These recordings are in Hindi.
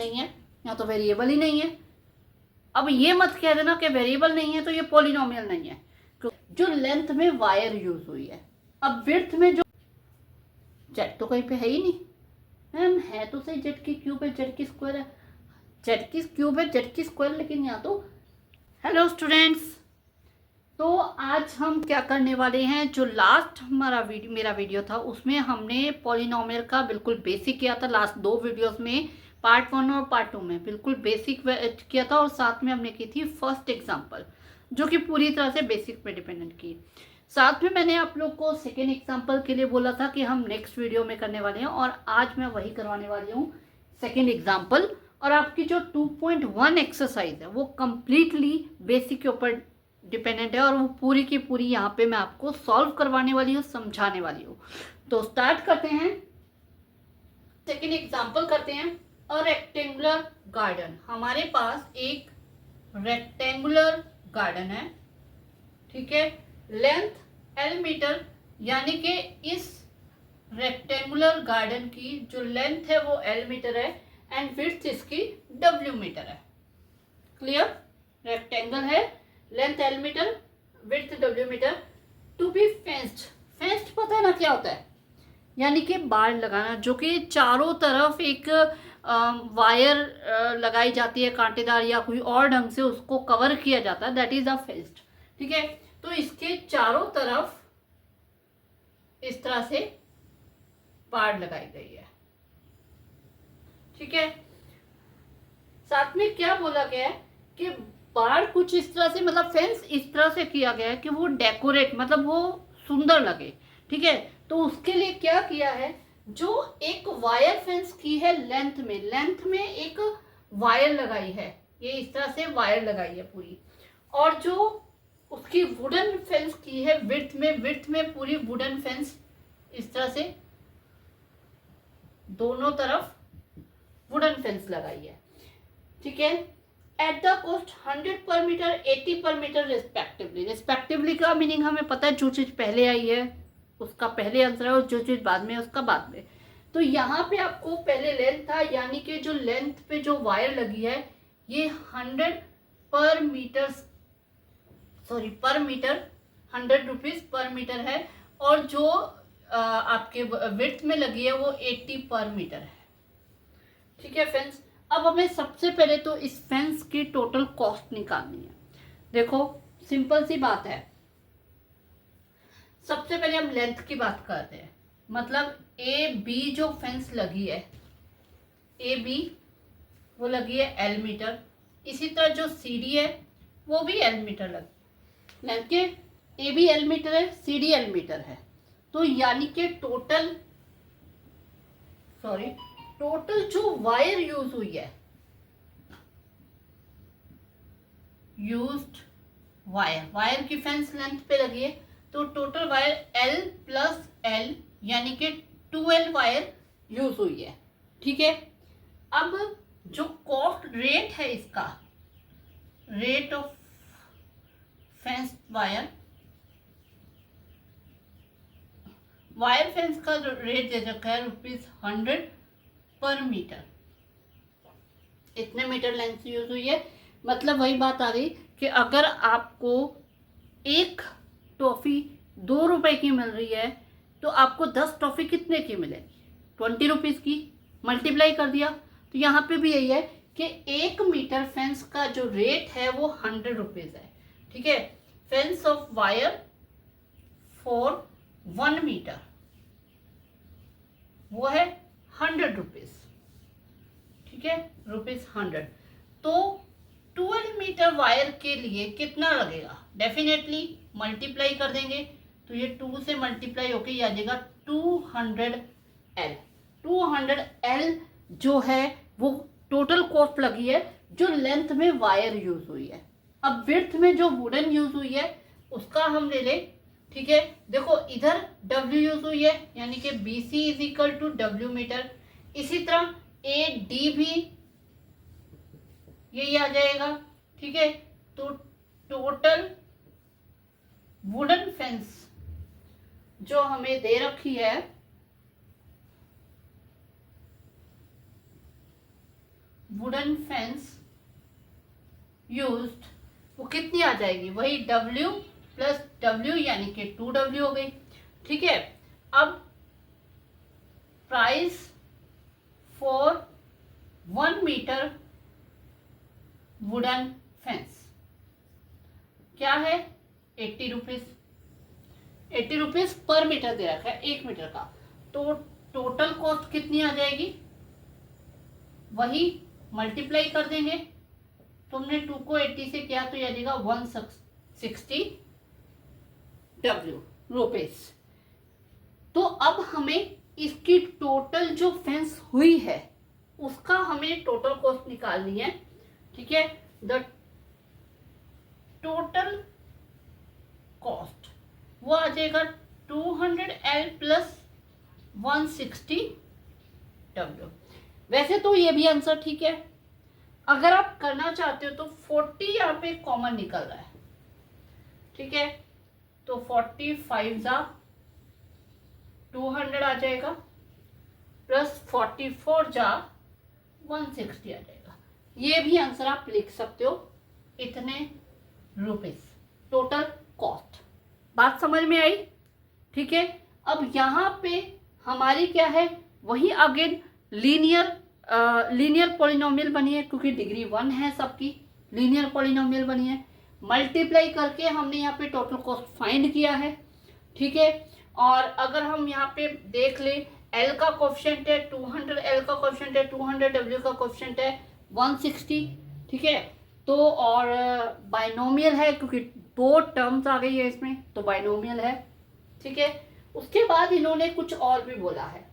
नहीं है, यहाँ तो वेरिएबल ही नहीं है। अब ये मत कह देना कि वेरिएबल नहीं है तो ये पॉलिनोमियल नहीं है, जो लेंथ में वायर यूज हुई है। अब विड्थ में जो जेड तो कहीं पे है ही नहीं। मैम है तो सही, जेड की क्यूब है, जेड की स्क्वायर है, जेड की क्यूब है, जेड की स्क्वायर, लेकिन यहाँ तो। हेलो स्टूडेंट्स, तो आज हम क्या करने वाले हैं, जो लास्ट मेरा वीडियो था उसमें हमने पॉलिनोमियल का बिल्कुल बेसिक किया था। लास्ट 2 वीडियोस में, पार्ट 1 और पार्ट 2 में बिल्कुल बेसिक किया था, और साथ में हमने की थी फर्स्ट एग्जांपल, जो कि पूरी तरह से बेसिक पे डिपेंडेंट की। साथ में मैंने आप लोग को सेकेंड एग्जाम्पल के लिए बोला था कि हम नेक्स्ट वीडियो में करने वाले हैं, और आज मैं वही करवाने वाली हूँ, सेकेंड एग्जाम्पल। और आपकी जो 2.1 एक्सरसाइज है वो कंप्लीटली बेसिक के ऊपर डिपेंडेंट है, और वो पूरी की पूरी यहाँ पे मैं आपको सॉल्व करवाने वाली हूँ, समझाने वाली हूँ। तो स्टार्ट करते हैं, सेकेंड एग्जाम्पल करते हैं। अ रेक्टेंगुलर गार्डन, हमारे पास एक रेक्टेंगुलर गार्डन है, ठीक है। लेंथ L मीटर, यानी कि इस रेक्टेंगुलर गार्डन की जो लेंथ है वो L मीटर है, एंड विड्थ इसकी W मीटर है। क्लियर? रेक्टेंगल है, length L metre, width W metre. To be fenced, fenced पता है ना क्या होता है, यानी कि बाड़ लगाना, जो कि चारों तरफ एक वायर लगाई जाती है कांटेदार या कोई और ढंग से उसको कवर किया जाता है, दैट इज अ फेंस्ड, ठीक है। तो इसके चारों तरफ इस तरह से बाड़ लगाई गई है, ठीक है। साथ में क्या बोला गया है कि बाड़ कुछ इस तरह से, मतलब फेंस इस तरह से किया गया है कि वो डेकोरेट, मतलब वो सुंदर लगे, ठीक है। तो उसके लिए क्या किया है, जो एक वायर फेंस की है लेंथ में एक वायर लगाई है, ये इस तरह से वायर लगाई है पूरी, और जो उसकी वुडन फेंस की है विड्थ में पूरी वुडन फेंस इस तरह से दोनों तरफ वुडन फेंस लगाई है, ठीक है। एट द कॉस्ट 100 पर मीटर, 80 पर मीटर रिस्पेक्टिवली। रिस्पेक्टिवली का मीनिंग हमें पता है, जो चीज पहले आई है उसका पहले आंसर है, और जो चीज बाद में उसका बाद में। तो यहाँ पे आपको पहले लेंथ था, यानी कि जो लेंथ पे जो वायर लगी है ये 100 पर मीटर, सॉरी पर मीटर, 100 रुपीज पर मीटर है, और जो आपके विड्थ में लगी है वो 80 पर मीटर है, ठीक है फ्रेंड्स। अब हमें सबसे पहले तो इस फेंस की टोटल कॉस्ट निकालनी है। देखो सिंपल सी बात है, सबसे पहले हम लेंथ की बात करते हैं, मतलब ए बी जो फेंस लगी है, ए बी वो लगी है L मीटर, इसी तरह जो सी डी है वो भी L मीटर लगी, लेंथ के ए बी L मीटर है, सी डी L मीटर है। तो यानी कि टोटल जो वायर यूज हुई है, यूज्ड वायर की फेंस लेंथ पे लगी है, तो total wire L plus L, यानी कि 2L वायर यूज हुई है, ठीक है। अब जो कॉस्ट रेट है इसका, rate of fence wire fence का रेट दे रखा है ₹100 पर मीटर, इतने मीटर लेंथ यूज हुई है। मतलब वही बात आ गई कि अगर आपको एक टॉफी 2 रुपए की मिल रही है, तो आपको 10 टॉफी कितने की मिलेगी, 20 रुपीज की, मल्टीप्लाई कर दिया। तो यहाँ पे भी यही है कि 1 मीटर फेंस का जो रेट है वो 100 रुपीज है, ठीक है। Fence of wire for 1 metre वो है 100 रुपीज, ठीक है, ₹100। तो 12 मीटर वायर के लिए कितना लगेगा, डेफिनेटली मल्टीप्लाई कर देंगे, तो ये 2 से मल्टीप्लाई होके ये आ जाएगा 200L। 200L जो है वो टोटल कॉस्ट लगी है जो लेंथ में वायर यूज हुई है। अब विड्थ में जो वुडन यूज हुई है उसका हम ले लें, ठीक है। देखो इधर W यूज हुई है, यानी कि BC is equal to W metre, इसी तरह AD भी यही आ जाएगा, ठीक है। तो टोटल वुडन फेंस जो हमें दे रखी है वुडन फेंस यूज्ड, वो कितनी आ जाएगी, वही W प्लस W यानी कि 2W हो गई। ठीक है, अब price for 1 metre wooden fence क्या है, 80 रुपीज। 80 रुपीज पर मीटर दे रखा है 1 मीटर का, तो टोटल कॉस्ट कितनी आ जाएगी, वही मल्टीप्लाई कर देंगे। तुमने 2 को 80 से किया तो यह देगा 160 रुपीज। तो अब हमें इसकी टोटल जो फेंस हुई है उसका हमें टोटल कॉस्ट निकालनी है। ठीक है, द टोटल कॉस्ट वो आ जाएगा 200L प्लस 160W। वैसे तो ये भी आंसर ठीक है, अगर आप करना चाहते हो तो 40 यहाँ पे कॉमन निकल रहा है। ठीक है, तो 45 जा 200 आ जाएगा प्लस 44 जा 160 आ जाएगा। ये भी आंसर आप लिख सकते हो, इतने रुपीस टोटल कॉस्ट। बात समझ में आई? ठीक है, अब यहाँ पे हमारी क्या है, वही अगेन लीनियर पॉलिनोमियल बनी है, क्योंकि डिग्री 1 है सबकी, लीनियर पॉलिनोमियल बनी है। मल्टीप्लाई करके हमने यहाँ पे टोटल कॉस्ट फाइंड किया है। ठीक है, और अगर हम यहाँ पे देख ले, L का कोफिशिएंट है 200, L का कोफिशिएंट है 200, W का कोफिशिएंट है 160। ठीक है, तो और बाइनोमियल है क्योंकि 2 टर्म्स आ गई है इसमें, तो बाइनोमियल है। ठीक है, उसके बाद इन्होंने कुछ और भी बोला है,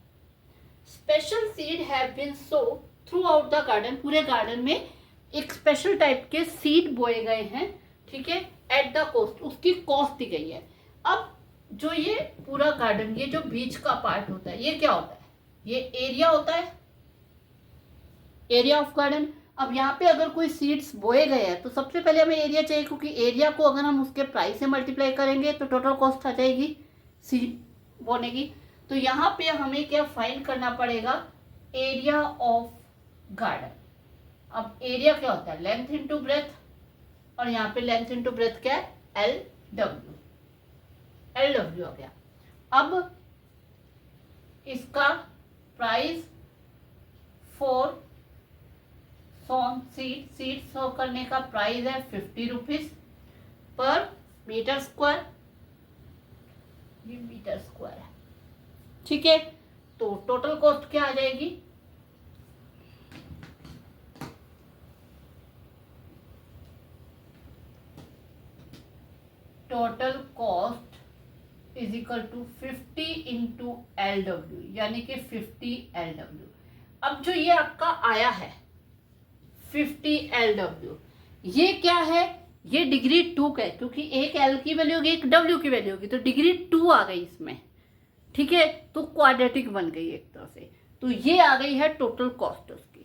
special seed have been sown throughout the garden, पूरे गार्डन में एक स्पेशल टाइप के सीड बोए गए हैं। ठीक है, एट द कॉस्ट, उसकी कॉस्ट दी गई है। अब जो ये पूरा गार्डन, ये जो बीच का पार्ट होता है, ये क्या होता है, ये एरिया होता है, एरिया ऑफ गार्डन। अब यहाँ पे अगर कोई सीड्स बोए गए हैं तो सबसे पहले हमें एरिया चाहिए, क्योंकि एरिया को अगर हम उसके प्राइस से मल्टीप्लाई करेंगे तो टोटल कॉस्ट आ जाएगी सीड बोने की। तो यहाँ पे हमें क्या फाइंड करना पड़ेगा, एरिया ऑफ गार्डन। अब एरिया क्या होता है, लेंथ इनटू ब्रेथ, और यहाँ पे लेंथ इनटू ब्रेथ क्या है, LW हो गया। अब इसका प्राइस फॉर सीड सो करने का प्राइस है 50 रुपीज पर मीटर स्क्वायर, ये मीटर स्क्वायर है। ठीक है, तो टोटल कॉस्ट क्या आ जाएगी, total cost is equal to 50 into LW, यानी कि 50 LW। अब जो ये आपका आया है 50 LW, ये क्या है, ये डिग्री 2 का है, क्योंकि एक L की वैल्यू होगी, एक W की वैल्यू होगी, तो डिग्री 2 आ गई इसमें। ठीक है, तो क्वाड्रेटिक बन गई एक तरह से, तो ये आ गई है टोटल कॉस्ट उसकी।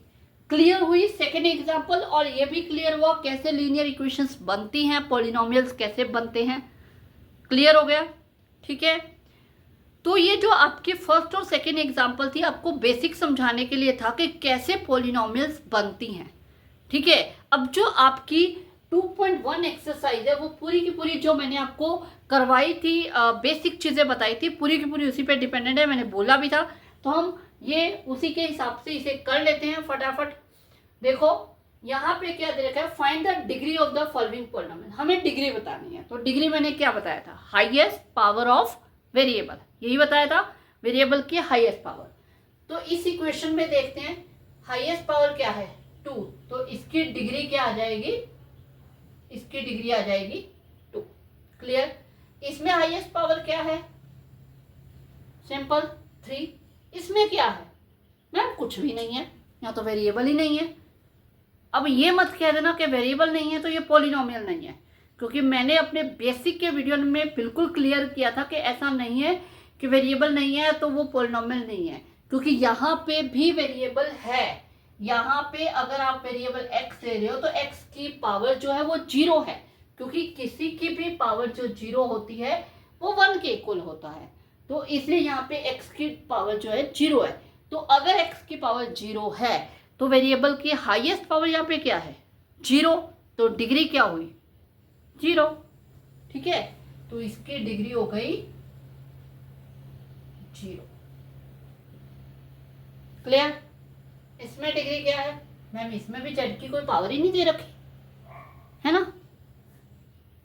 क्लियर हुई सेकेंड एग्जाम्पल, और ये भी क्लियर हुआ कैसे लीनियर इक्वेशंस बनती हैं, पॉलिनोमियल्स कैसे बनते हैं। क्लियर हो गया? ठीक है, तो ये जो आपकी फर्स्ट और सेकेंड एग्जाम्पल थी, आपको बेसिक समझाने के लिए था कि कैसे पॉलिनोमियल्स बनती हैं। ठीक है, अब जो आपकी 2.1 एक्सरसाइज है, वो पूरी की पूरी जो मैंने आपको करवाई थी, बेसिक चीज़ें बताई थी, पूरी की पूरी उसी पे डिपेंडेंट है, मैंने बोला भी था। तो हम ये उसी के हिसाब से इसे कर लेते हैं फटाफट। देखो यहाँ पे क्या दे रखा है, find the degree of the following polynomial, हमें डिग्री बतानी है। तो डिग्री मैंने क्या बताया था, हाईएस्ट पावर ऑफ वेरिएबल, यही बताया था, वेरिएबल की हाईएस्ट पावर। तो इस इक्वेशन में देखते हैं हाईएस्ट पावर क्या है 2, तो इसकी डिग्री क्या आ जाएगी, इसकी डिग्री आ जाएगी 2। क्लियर? इसमें हाईएस्ट पावर क्या है, सिंपल 3। इसमें क्या है मैम, कुछ भी नहीं है, यहाँ तो वेरिएबल ही नहीं है। अब ये मत कह देना कि वेरिएबल नहीं है तो ये पॉलिनोमियल नहीं है, क्योंकि मैंने अपने बेसिक के वीडियो में बिल्कुल क्लियर किया था कि ऐसा नहीं है कि वेरिएबल नहीं है तो वो पॉलिनोमियल नहीं है, क्योंकि यहाँ पे भी वेरिएबल है। यहाँ पे अगर आप वेरिएबल x ले रहे हो तो x की पावर जो है वो 0 है, क्योंकि किसी की भी पावर जो 0 होती है वो 1 के इक्वल होता है, तो इसलिए यहाँ पे x की पावर जो है 0 है। तो अगर x की पावर 0 है तो वेरिएबल की हाईएस्ट पावर यहाँ पे क्या है 0, तो डिग्री क्या हुई 0, ठीक है। तो इसकी डिग्री हो गई 0। क्लियर। इसमें डिग्री क्या है मैम, इसमें भी जेड की कोई पावर ही नहीं दे रखी है ना।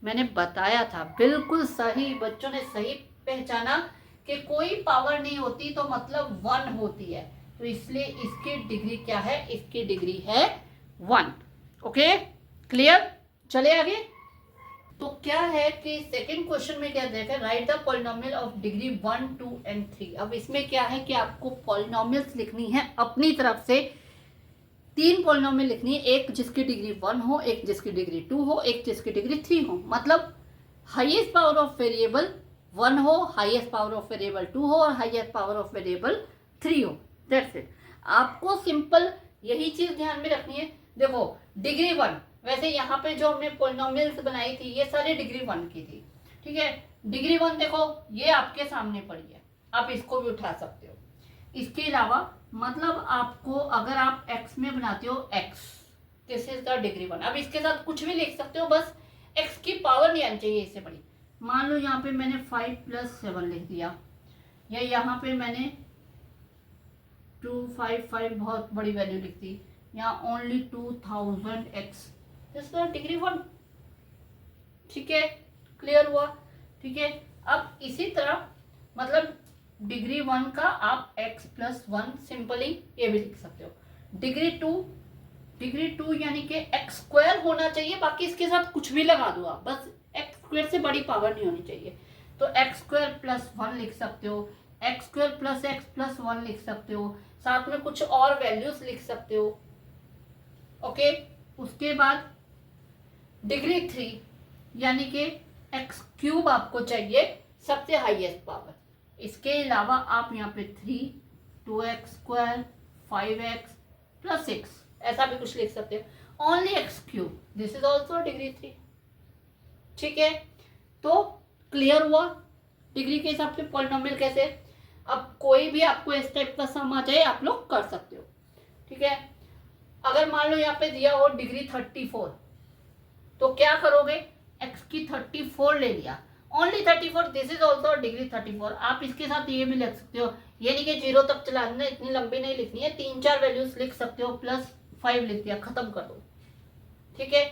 मैंने बताया था, बिल्कुल सही, बच्चों ने सही पहचाना कि कोई पावर नहीं होती तो मतलब 1 होती है, तो इसलिए इसकी डिग्री क्या है, इसकी डिग्री है 1। Okay clear. चले आगे। तो क्या है कि सेकंड क्वेश्चन में क्या देखा, right the polynomial of degree 1, 2 and 3। अब इसमें क्या है कि आपको पॉलिनोमियल्स लिखनी है अपनी तरफ से, 3 पॉलिनोमियल लिखनी है, एक जिसकी डिग्री 1 हो, एक जिसकी डिग्री 2 हो, एक जिसकी डिग्री 3 हो। मतलब हाईएस्ट पावर ऑफ वेरिएबल 1 हो, हाईएस्ट पावर ऑफ वेरिएबल 2 हो और हाईएस्ट पावर ऑफ वेरिएबल 3 हो। That's it. आपको सिंपल यही चीज ध्यान में रखनी है। देखो डिग्री 1, वैसे यहाँ पे जो हमने पॉलिनोमियल्स बनाई थी ये सारी डिग्री 1 की थी, ठीक है। डिग्री 1 देखो ये आपके सामने पड़ी है, आप इसको भी उठा सकते हो। इसके अलावा मतलब आपको अगर आप x में बनाते हो x, this is the degree 1। अब इसके साथ कुछ भी लिख सकते हो, बस x की पावर नहीं आनी चाहिए इससे बड़ी। मान लो यहाँ पे मैंने 5 + 7 लिख दिया, या यहाँ पे मैंने 255 बहुत बड़ी वैल्यू लिख दी, या only 2000x, this the degree 1। ठीक है, क्लियर हुआ। ठीक है, अब इसी तरह मतलब डिग्री 1 का आप x + 1 सिंपली ये भी लिख सकते हो। डिग्री 2 यानी कि x² होना चाहिए, बाकी इसके साथ कुछ भी लगा दो आप, बस x² से बड़ी पावर नहीं होनी चाहिए। तो x² + 1 लिख सकते हो, x² + x + 1 लिख सकते हो, साथ में कुछ और वैल्यूज लिख सकते हो। ओके, उसके बाद डिग्री 3 यानी कि x³ आपको चाहिए सबसे हाईएस्ट पावर। इसके अलावा आप यहाँ पे 3, 2x², 5x + 6 ऐसा भी कुछ लिख सकते हो। Only x³, this is also degree 3। ठीक है, तो क्लियर हुआ डिग्री के हिसाब से पॉलिनोमियल कैसे। अब कोई भी आपको इस टाइप का सम आ जाए आप लोग कर सकते हो। ठीक है, अगर मान लो यहाँ पे दिया हो डिग्री 34, तो क्या करोगे, x की 34 ले लिया, only 34, this is also degree 34। आप इसके साथ ये भी लिख सकते हो, ये नहीं कि 0 तक चला देना, इतनी लंबी नहीं लिखनी है, 3-4 वैल्यूज लिख सकते हो, +5 लिख दिया, खत्म कर दो। ठीक है,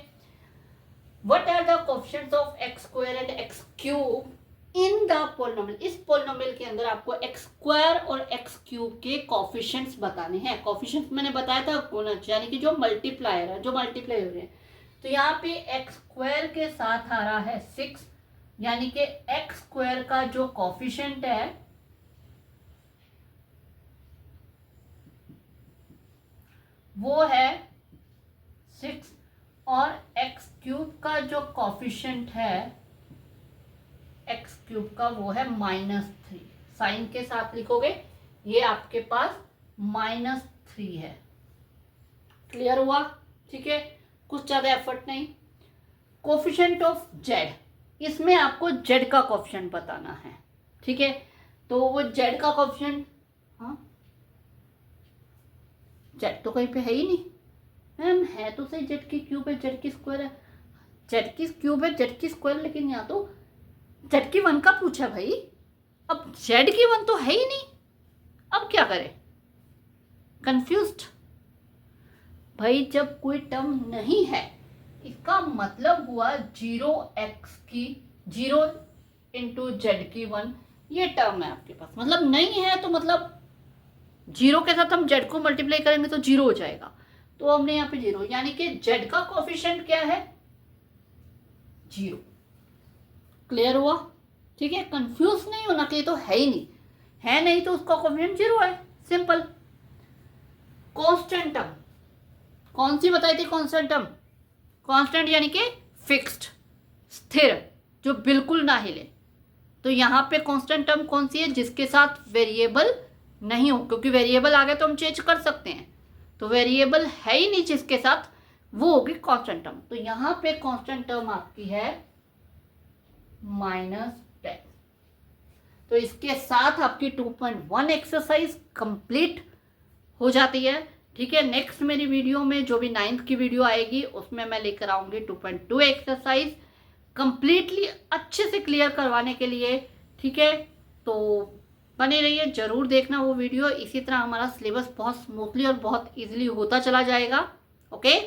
what are the coefficients of x² and x³ in the polynomial. इस पॉलिनोमियल के अंदर आपको x² और x³ के कोएफिशिएंट्स बताने हैं। कोएफिशिएंट्स मैंने बताया था गुणज, यानी कि जो मल्टीप्लायर है, जो मल्टीप्लाई हो रहे हैं। तो यहाँ पे x² के साथ आ रहा है 6, यानी कि x² का जो कोएफिशिएंट है वो है 6, और x³ का जो कोएफिशिएंट है x³ का वो है -3। साइन के साथ लिखोगे, ये आपके पास -3 है। क्लियर हुआ। ठीक है, कुछ ज्यादा एफर्ट नहीं। कोएफिशिएंट ऑफ z, इसमें आपको z का कोएफिशिएंट बताना है। ठीक है, तो वो z का कोएफिशिएंट, हाँ z तो कहीं पे है ही नहीं मैम, है तो सही, z की क्यूब है, z की स्क्वायर है, z की क्यूब है, z की स्क्वायर, लेकिन यहाँ तो z की 1 का पूछा भाई, अब z की 1 तो है ही नहीं, अब क्या करें, कंफ्यूज्ड भाई। जब कोई टर्म नहीं है इसका मतलब हुआ 0x की 0 × z की 1, ये टर्म है आपके पास, मतलब नहीं है तो मतलब 0 के साथ हम z को मल्टीप्लाई करेंगे तो 0 हो जाएगा, तो हमने यहाँ पे 0, यानी कि z का कोएफिशिएंट क्या है 0। क्लियर हुआ। ठीक है, कंफ्यूज नहीं होना कि ये तो है ही नहीं, है नहीं तो उसका कोएफिशिएंट 0 है, सिंपल। कांस्टेंट टर्म कौन सी बताई थी, कांस्टेंट टर्म, कांस्टेंट यानी कि फिक्स्ड, स्थिर, जो बिल्कुल ना हिले। तो यहाँ पे कांस्टेंट टर्म कौन सी है, जिसके साथ वेरिएबल नहीं हो, क्योंकि वेरिएबल आ गए तो हम चेंज कर सकते हैं, तो वेरिएबल है ही नहीं जिसके साथ, वो होगी कांस्टेंट टर्म। तो यहाँ पे कांस्टेंट टर्म आपकी है -10। तो इसके साथ आपकी 2.1 एक्सरसाइज कंप्लीट हो जाती है। ठीक है, नेक्स्ट मेरी वीडियो में जो भी 9th की वीडियो आएगी उसमें मैं लेकर आऊंगी 2.2 एक्सरसाइज कंप्लीटली अच्छे से क्लियर करवाने के लिए। ठीक है, तो बने रहिए, जरूर देखना वो वीडियो। इसी तरह हमारा सिलेबस बहुत स्मूथली और बहुत इजीली होता चला जाएगा। ओके।